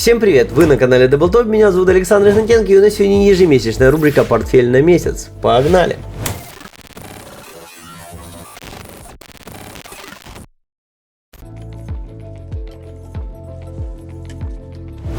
Всем привет! Вы на канале Даблтоп, меня зовут Александр Игнатенко, и у нас сегодня ежемесячная рубрика «Портфель на месяц». Погнали!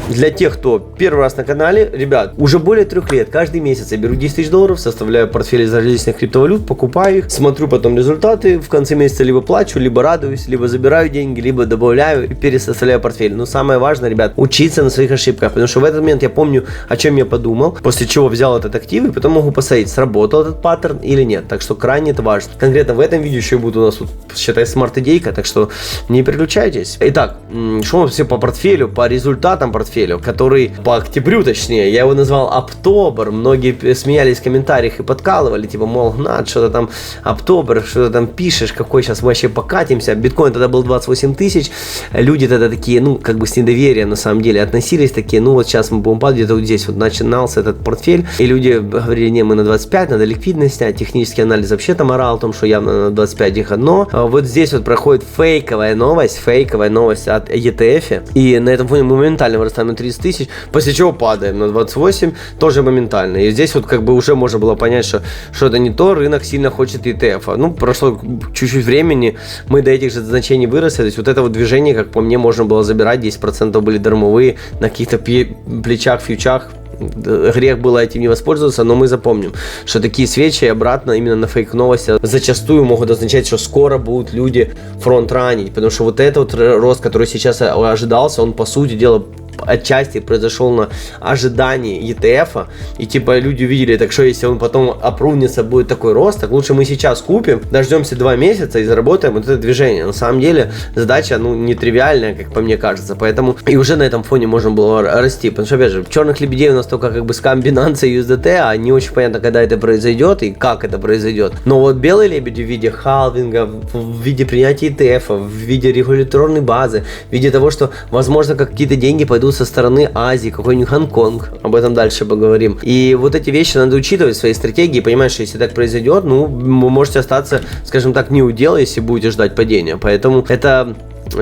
Для тех, кто первый раз на канале, ребят, уже более 3 лет, каждый месяц я беру 10 тысяч долларов, составляю портфель из различных криптовалют, покупаю их, смотрю потом результаты, в конце месяца либо плачу, либо радуюсь, либо забираю деньги, либо добавляю и пересоставляю портфель. Но самое важное, ребят, учиться на своих ошибках, потому что в этот момент я помню, о чем я подумал, после чего взял этот актив и потом могу посмотреть, сработал этот паттерн или нет. Так что крайне это важно. Конкретно в этом видео еще будет у нас, тут, считай, смарт-идейка, так что не переключайтесь. Итак, что все по портфелю, по результатам портфеля, который по октябрю, точнее, я его назвал Октобер. Многие смеялись в комментариях и подкалывали, типа, мол, Гнат, что-то там Октобер, что-то там пишешь, какой сейчас вообще покатимся. Биткоин тогда был 28 тысяч, люди тогда такие, ну, как бы с недоверием на самом деле относились, такие, ну, вот сейчас мы будем падать, где-то вот здесь вот начинался этот портфель, и люди говорили, не, мы на 25, надо ликвидность снять, технический анализ вообще там орал о том, что явно на 25 их одно. Вот здесь вот проходит фейковая новость от ETF, и на этом фоне мы моментально вырастаем на 30 тысяч, после чего падаем на 28, тоже моментально. И здесь вот как бы уже можно было понять, что это не то, рынок сильно хочет ETF. Ну, прошло чуть-чуть времени, мы до этих же значений выросли, то есть вот это вот движение, как по мне, можно было забирать, 10% были дармовые на каких-то плечах, фьючах. Грех было этим не воспользоваться, но мы запомним, что такие свечи обратно именно на фейк-новости зачастую могут означать, что скоро будут люди фронт-ранить, потому что вот этот вот рост, который сейчас ожидался, он по сути дела отчасти произошел на ожидании ETF, и типа люди увидели, так что если он потом опрувнется, будет такой рост, так лучше мы сейчас купим, дождемся 2 месяца и заработаем вот это движение. На самом деле задача, ну, нетривиальная, как по мне кажется, поэтому и уже на этом фоне можно было расти, потому что, опять же, черных лебедей у нас только как бы скам Binance и USDT, а не очень понятно, когда это произойдет и как это произойдет. Но вот белые лебеди в виде халвинга, в виде принятия ETF, в виде регуляторной базы, в виде того, что, возможно, какие-то деньги пойдут со стороны Азии, какой-нибудь Гонконг, об этом дальше поговорим. И вот эти вещи надо учитывать в своей стратегии, понимаешь, что если так произойдет, ну, вы можете остаться, скажем так, не у дела, если будете ждать падения. Поэтому это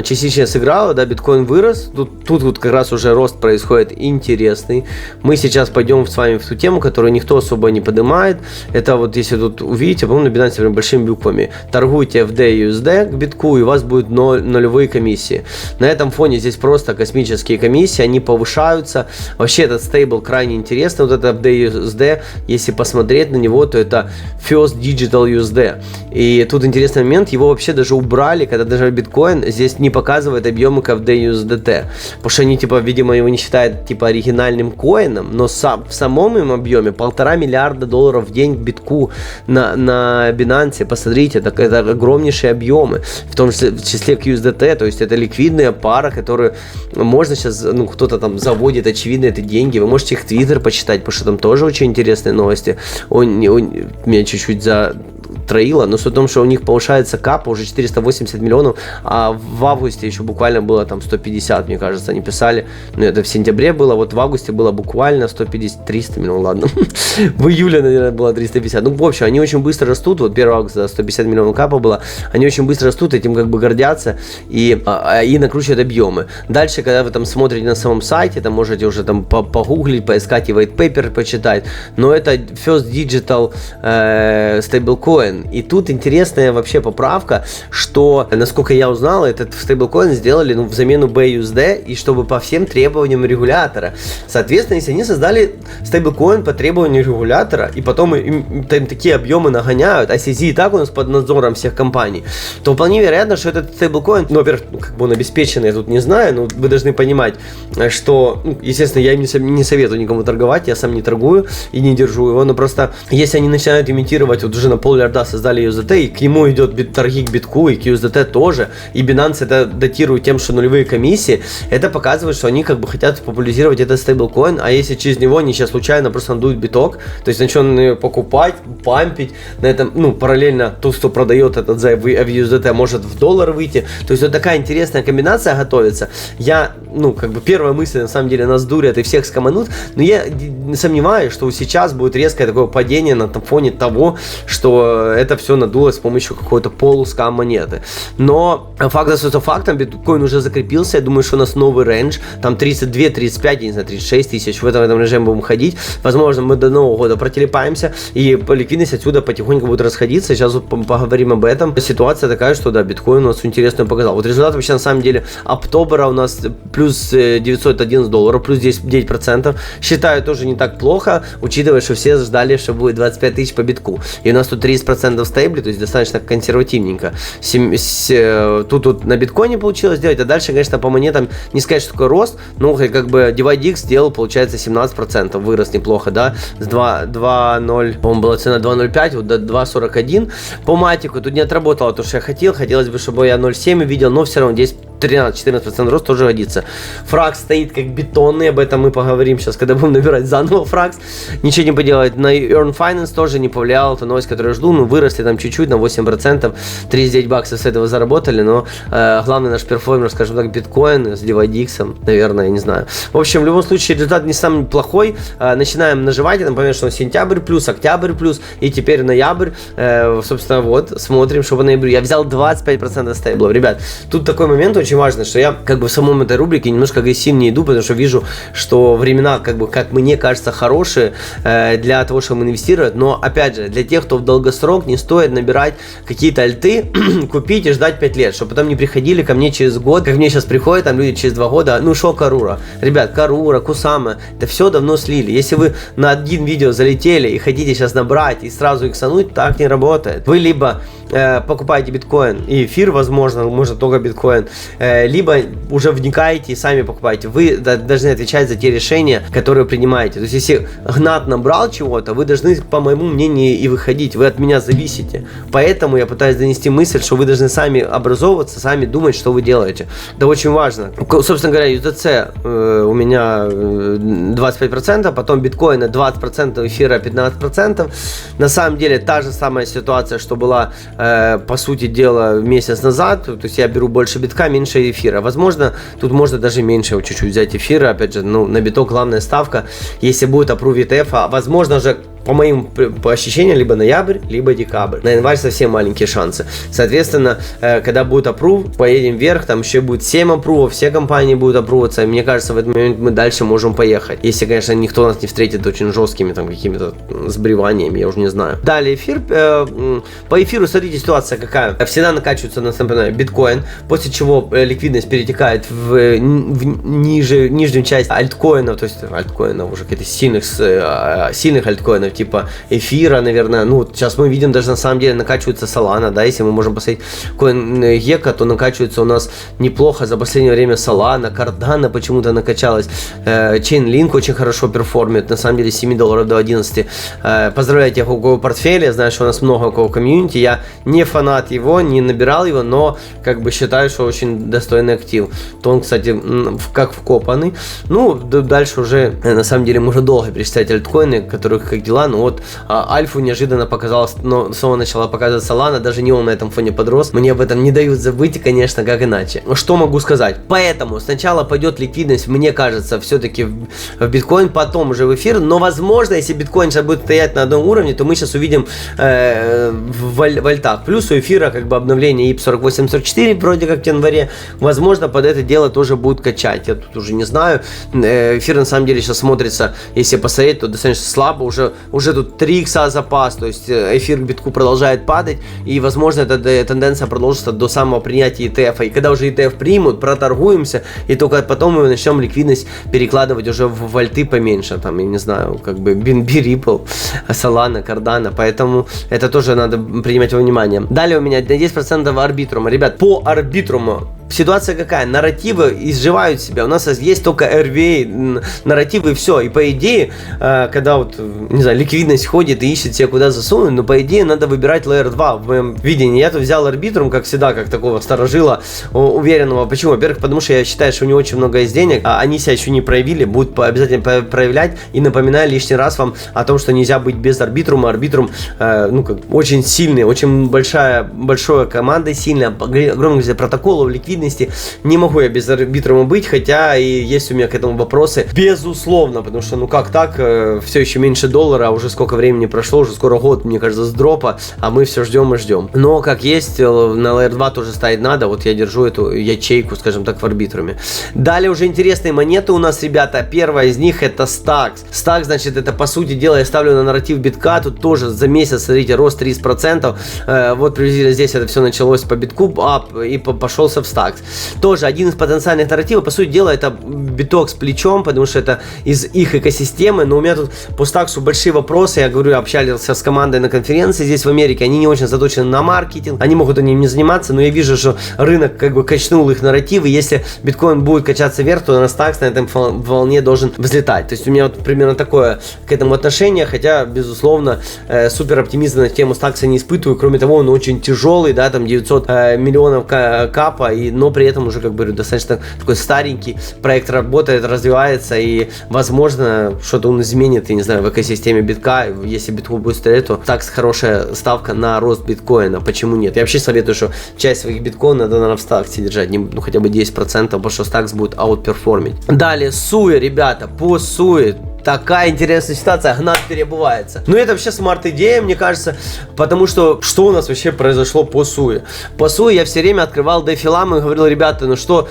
частично сыграло, да, биткоин вырос, тут вот как раз уже рост происходит интересный. Мы сейчас пойдем с вами в ту тему, которую никто особо не поднимает. Это вот если тут увидите, по-моему, на Binance большими буквами, торгуйте FD и USD к битку, и у вас будут нулевые комиссии. На этом фоне здесь просто космические комиссии, они повышаются. Вообще этот стейбл крайне интересный, вот это FD и USD, если посмотреть на него, то это First Digital USD. И тут интересный момент, его вообще даже убрали, когда даже биткоин здесь не показывает объемы KFD и USDT, потому что они, типа, видимо, его не считают, типа, оригинальным коином, но в самом им объеме $1,5 миллиарда в день в битку на Binance, посмотрите, это огромнейшие объемы, в том числе к USDT, то есть это ликвидная пара, которую можно сейчас, ну, кто-то там заводит, очевидно, это деньги, вы можете их Twitter почитать, потому что там тоже очень интересные новости, он меня чуть-чуть затроило, но суть в том, что у них повышается капа уже 480 миллионов, а в августе еще буквально было там 150, мне кажется, они писали, ну, это в сентябре было, вот в августе было буквально 150, 300 миллионов, ладно, в июле, наверное, было 350, ну, в общем, они очень быстро растут, вот 1 августа 150 миллионов капа было, они очень быстро растут, этим как бы гордятся и накручивают объемы. Дальше, когда вы там смотрите на самом сайте, там можете уже там погуглить, поискать и white paper почитать, но это First Digital Stablecoin, и тут интересная вообще поправка, что, насколько я узнал, этот стейблкоин сделали, ну, в замену BUSD, и чтобы по всем требованиям регулятора. Соответственно, если они создали стейблкоин по требованию регулятора, и потом им такие объемы нагоняют, а CZ и так у нас под надзором всех компаний, то вполне вероятно, что этот стейблкоин, ну, во-первых, ну, как бы он обеспеченный, я тут не знаю, но вы должны понимать, что, ну, естественно, я им не советую никому торговать, я сам не торгую и не держу его, но просто, если они начинают имитировать, вот уже на $0,5 миллиарда создали USDT, и к нему идет торги к битку, и к USDT тоже, и Binance это датирует тем, что нулевые комиссии, это показывает, что они как бы хотят популяризировать этот стейблкоин, а если через него они сейчас случайно просто надуют биток, то есть начнут покупать, пампить, на этом, ну, параллельно тот, кто продает этот за USDT, может в доллар выйти, то есть вот такая интересная комбинация готовится. Я, ну, как бы первая мысль, на самом деле, нас дурят и всех скоманут, но я не сомневаюсь, что сейчас будет резкое такое падение на фоне того, что это все надулось с помощью какой-то полускам монеты. Но факт остается фактом, биткоин уже закрепился, я думаю, что у нас новый рейндж, там 32, 35, я не знаю, 36 тысяч, в этом режиме будем ходить, возможно, мы до Нового года протелепаемся, и ликвидность отсюда потихоньку будет расходиться, сейчас вот поговорим об этом. Ситуация такая, что да, биткоин у нас интересную показал. Вот результат вообще на самом деле октября у нас плюс $911, плюс 9%, считаю тоже не так плохо, учитывая, что все ждали, что будет 25 тысяч по битку, и у нас тут 30% стейбли, то есть достаточно консервативненько. Тут на биткоине получилось сделать, а дальше, конечно, по монетам не сказать, что такой рост, ну, как бы DivideX сделал, получается, 17%, вырос неплохо, да, с 2.0, по-моему, была цена 2.05, вот до 2.41. По матику тут не отработало то, что я хотел, хотелось бы, чтобы я 0.7 увидел, но все равно здесь 13-14% рост тоже годится. Фракс стоит как бетонный, об этом мы поговорим сейчас, когда будем набирать заново фракс. Ничего не поделать. На Earn Finance тоже не повлиял, это новость, которую я жду, ну, выросли там чуть-чуть, на 8%, 39 баксов с этого заработали, но главный наш перформер, скажем так, биткоин с DivideX, наверное, я не знаю. В общем, в любом случае, результат не самый плохой. Начинаем наживать, я напомню, что сентябрь плюс, октябрь плюс, и теперь ноябрь, собственно, вот, смотрим, что по ноябрю. Я взял 25% стейблов. Ребят, тут такой момент очень важно, что я как бы в самом этой рубрике немножко агрессивнее иду, потому что вижу, что времена, как бы, как мне кажется, хорошие для того, чтобы инвестировать, но, опять же, для тех, кто в долгосрок, не стоит набирать какие-то альты, купить и ждать 5 лет, чтобы потом не приходили ко мне через год, как мне сейчас приходят там люди через 2 года, ну шо Карура, ребят, Карура, Кусама, это все давно слили. Если вы на один видео залетели и хотите сейчас набрать и сразу иксануть, так не работает. Вы либо покупаете биткоин и эфир, возможно, может только биткоин, либо уже вникаете и сами покупаете. Вы должны отвечать за те решения, которые принимаете. То есть, если Гнат набрал чего-то, вы должны, по моему мнению, и выходить. Вы от меня зависите. Поэтому я пытаюсь донести мысль, что вы должны сами образовываться, сами думать, что вы делаете. Это очень важно. Собственно говоря, UTC у меня 25%, потом биткоина 20%, эфира 15%. На самом деле, та же самая ситуация, что была, по сути дела, месяц назад. То есть, я беру больше битка, меньше эфира. Возможно, тут можно даже меньше чуть-чуть взять эфира. Опять же, ну, на биток главная ставка. Если будет approve ETF, а возможно же, по моим ощущениям, либо ноябрь, либо декабрь. На январь совсем маленькие шансы. Соответственно, когда будет аппрув, поедем вверх, там еще будет 7 аппрувов, все компании будут аппруваться. Мне кажется, в этот момент мы дальше можем поехать. Если, конечно, никто нас не встретит очень жесткими там какими-то сбриваниями, я уже не знаю. Далее эфир. По эфиру, смотрите, ситуация какая. Всегда накачивается, например, биткоин, после чего ликвидность перетекает в нижнюю часть альткоинов, то есть альткоинов, уже каких-то сильных альткоинов, типа эфира, наверное. Ну, вот сейчас мы видим, даже на самом деле накачивается Solana, да, если мы можем посмотреть коин Gecko, то накачивается у нас неплохо за последнее время Solana, Cardano почему-то накачалась, Chainlink очень хорошо перформит, на самом деле с $7 до 11. Поздравляю тех, у кого портфель, я знаю, что у нас много у кого комьюнити, я не фанат его, не набирал его, но как бы считаю, что очень достойный актив. То он, кстати, как вкопанный. Ну, дальше уже, на самом деле, можно долго перечислять альткоины, которых как дела. Ну вот альфу неожиданно показалось, но снова начала показывать Solana, даже не он на этом фоне подрос. Мне об этом не дают забыть, конечно, как иначе. Что могу сказать? Поэтому сначала пойдет ликвидность, мне кажется, все-таки в биткоин, потом уже в эфир, но возможно, если биткоин сейчас будет стоять на одном уровне, то мы сейчас увидим в альтах. Плюс у эфира как бы обновление IP 4844 вроде как в январе, возможно, под это дело тоже будут качать. Я тут уже не знаю. Эфир на самом деле сейчас смотрится, если посмотреть, то достаточно слабо, уже тут 3 икса запас, то есть эфир к битку продолжает падать, и возможно эта тенденция продолжится до самого принятия ETF, и когда уже ETF примут, проторгуемся, и только потом мы начнем ликвидность перекладывать уже в альты поменьше, там, я не знаю, как бы BNB, Ripple, Solana, Cardano, поэтому это тоже надо принимать во внимание. Далее у меня 10% арбитрума. Ребят, по арбитруму ситуация какая? Нарративы изживают себя. У нас есть только RVA, нарративы и все. И по идее, когда вот, не знаю, ликвидность ходит и ищет себе куда засунуть, но по идее надо выбирать Layer 2 в моем видении. Я тут взял арбитрум, как всегда, как такого старожила уверенного. Почему? Во-первых, потому что я считаю, что у него очень много есть денег, а они себя еще не проявили, будут обязательно проявлять. И напоминаю лишний раз вам о том, что нельзя быть без арбитрума. Арбитрум, ну, как очень сильный, очень большая команда, сильная, огромное количество протоколов, ликвидность, ликвидности. Не могу я без арбитрума быть, хотя и есть у меня к этому вопросы. Безусловно, потому что, ну как так, все еще меньше доллара, а уже сколько времени прошло, уже скоро год, мне кажется, с дропа, а мы все ждем и ждем. Но как есть, на Layer 2 тоже ставить надо, вот я держу эту ячейку, скажем так, в арбитруме. Далее уже интересные монеты у нас, ребята. Первая из них это Stax. Stax, значит, это по сути дела я ставлю на нарратив битка, тут тоже за месяц, смотрите, рост 30%. Вот приблизительно здесь это все началось по битку и пошелся в Stax. Тоже один из потенциальных нарративов, по сути дела, это биток с плечом, потому что это из их экосистемы, но у меня тут по Stax'у большие вопросы, я говорю, общался с командой на конференции здесь в Америке, они не очень заточены на маркетинг, они могут этим не заниматься, но я вижу, что рынок как бы качнул их нарративы, если биткоин будет качаться вверх, то на Stax на этом волне должен взлетать. То есть у меня вот примерно такое к этому отношение, хотя, безусловно, супер оптимизма на тему Stax не испытываю, кроме того, он очень тяжелый, да, там 900 миллионов капа, но при этом уже, как бы, достаточно такой старенький, проект работает, развивается, и, возможно, что-то он изменит, я не знаю, в экосистеме битка, если биткоин будет стрелять, то Stax хорошая ставка на рост биткоина, почему нет? Я вообще советую, что часть своих биткоинов надо, наверное, в Stax держать, ну, хотя бы 10%, потому что Stax будет аутперформить. Далее, SUI, ребята, по SUI. Такая интересная ситуация, гнат переобувается. Но это вообще смарт-идея, мне кажется, потому что у нас вообще произошло по SUI? По SUI я все время открывал дефилам и говорил, ребята, ну что,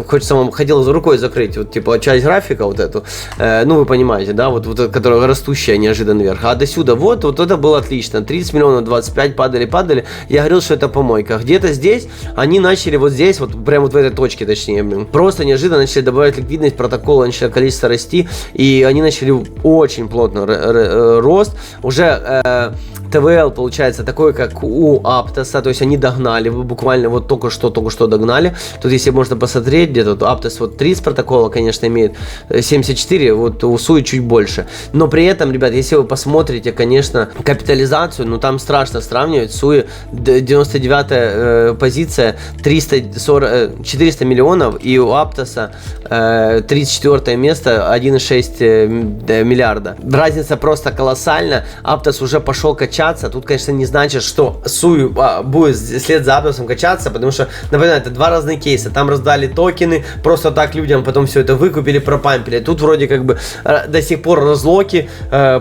хочется вам, хотел рукой закрыть, вот типа часть графика вот эту, ну вы понимаете, да, вот которая растущая неожиданно вверх, а до сюда, вот это было отлично, 30 миллионов, 25 падали, я говорил, что это помойка. Где-то здесь они начали вот здесь, вот прямо вот в этой точке, точнее, просто неожиданно начали добавлять ликвидность, протокола, начали количество расти, и они начали очень плотно рост. Уже ТВЛ получается такой, как у Aptos, то есть они догнали, буквально вот только что догнали. Тут если можно посмотреть, где-то Aptos вот 30 протокола, конечно, имеет 74, вот у SUI чуть больше. Но при этом, ребят, если вы посмотрите, конечно, капитализацию, ну там страшно сравнивать. SUI 99 позиция, 400 миллионов, и у Aptos 34 место, 1,6 миллиарда. Разница просто колоссальна. Aptos уже пошел качаться. Тут, конечно, не значит, что SUI будет вслед за Aptos качаться, потому что, например, это два разных кейса. Там раздали токены просто так людям, потом все это выкупили, пропампили. Тут вроде как бы до сих пор разлоки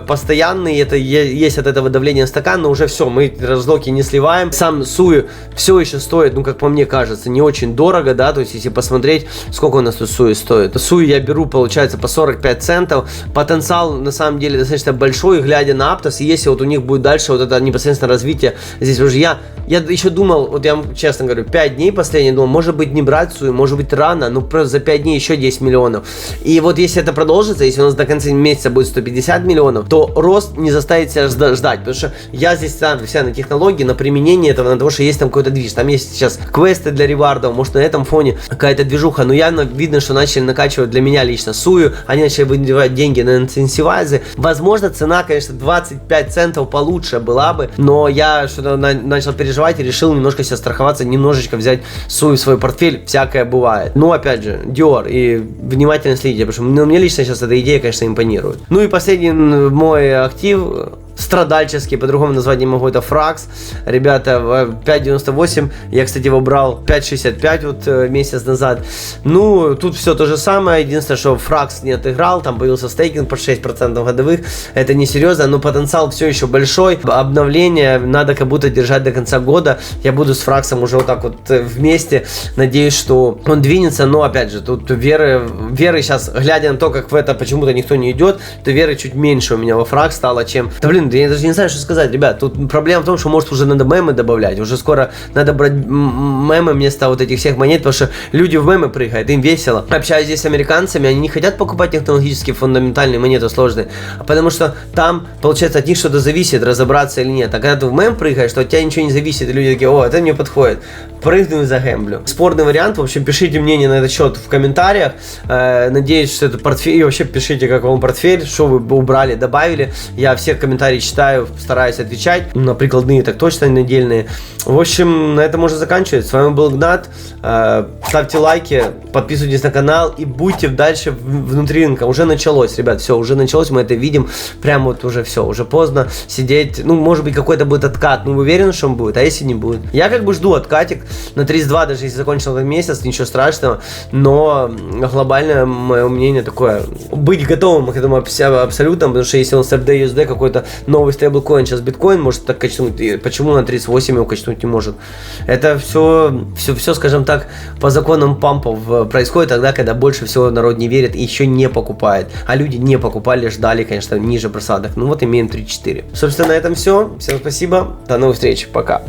постоянные, это есть от этого давления на стакан, но уже все, мы разлоки не сливаем. Сам SUI все еще стоит, ну, как по мне кажется, не очень дорого, да, то есть если посмотреть, сколько у нас тут SUI стоит. SUI я беру, получается, по 45 центов. Потенциал, на самом деле, достаточно большой, глядя на Aptos, и если вот у них будет дальше вот это непосредственно развитие, здесь уже я еще думал, вот я вам честно говорю, 5 дней последний думал, может быть не брать SUI, может быть рано, но просто за 5 дней еще 10 миллионов. И вот если это продолжится, если у нас до конца месяца будет 150 миллионов, то рост не заставит себя ждать, потому что я здесь ставлю вся на технологии, на применение этого, на того, что есть там какой-то движ, там есть сейчас квесты для ревардов, может на этом фоне какая-то движуха, но явно видно, что начали накачивать для меня лично SUI, они начали выдавать деньги на инцентивайзы. Возможно, цена, конечно, 25 центов получше была бы, но я что-то начал переживать и решил немножко себя страховаться, немножечко взять SUI в свой портфель, всякое бывает. Но опять же, Dior, и внимательно следите, потому что мне лично сейчас эта идея, конечно, импонирует. Ну и последний мой актив, страдальческий, по-другому назвать не могу, это Frax. Ребята, 5.98, я, кстати, его брал 5.65 вот месяц назад. Ну, тут все то же самое, единственное, что Frax не отыграл, там появился стейкинг по 6% годовых, это не серьезно, но потенциал все еще большой, обновление надо как будто держать до конца года, я буду с Frax'ом уже вот так вот вместе, надеюсь, что он двинется, но, опять же, тут веры сейчас, глядя на то, как в это почему-то никто не идет, то веры чуть меньше у меня во Frax стало, чем, да блин, я даже не знаю, что сказать, ребят, тут проблема в том, что может уже надо мемы добавлять, уже скоро надо брать мемы вместо вот этих всех монет, потому что люди в мемы прыгают, им весело. Общаюсь здесь с американцами, они не хотят покупать технологически фундаментальные монеты сложные, потому что там, получается, от них что-то зависит, разобраться или нет. А когда ты в мем прыгаешь, то от тебя ничего не зависит, и люди такие, о, это мне подходит, прыгну и загэмблю. Спорный вариант, в общем, пишите мнение на этот счет в комментариях, надеюсь, что это портфель, и вообще пишите, как вам портфель, что вы убрали, добавили, я все комментарии комментарии читаю, стараюсь отвечать, на прикладные так точно, недельные. В общем, на этом можно заканчивать. С вами был Игнат. Ставьте лайки, подписывайтесь на канал и будьте дальше внутри рынка. Уже началось, ребят, все, уже началось, мы это видим. Прям вот уже все, уже поздно сидеть. Ну, может быть, какой-то будет откат, ну, уверен, что он будет, а если не будет? Я как бы жду откатик на 32, даже если закончил этот месяц, ничего страшного, но глобальное мое мнение такое, быть готовым к этому абсолютно, потому что если он с FD USD какой-то новый стейблкоин, сейчас биткоин может так качнуть, и почему на 38 его качнуть не может? Это все, скажем так, по законам пампов происходит тогда, когда больше всего народ не верит и еще не покупает, а люди не покупали, ждали, конечно, ниже просадок. Ну вот имеем 3-4. Собственно, на этом все. Всем спасибо, до новых встреч, пока.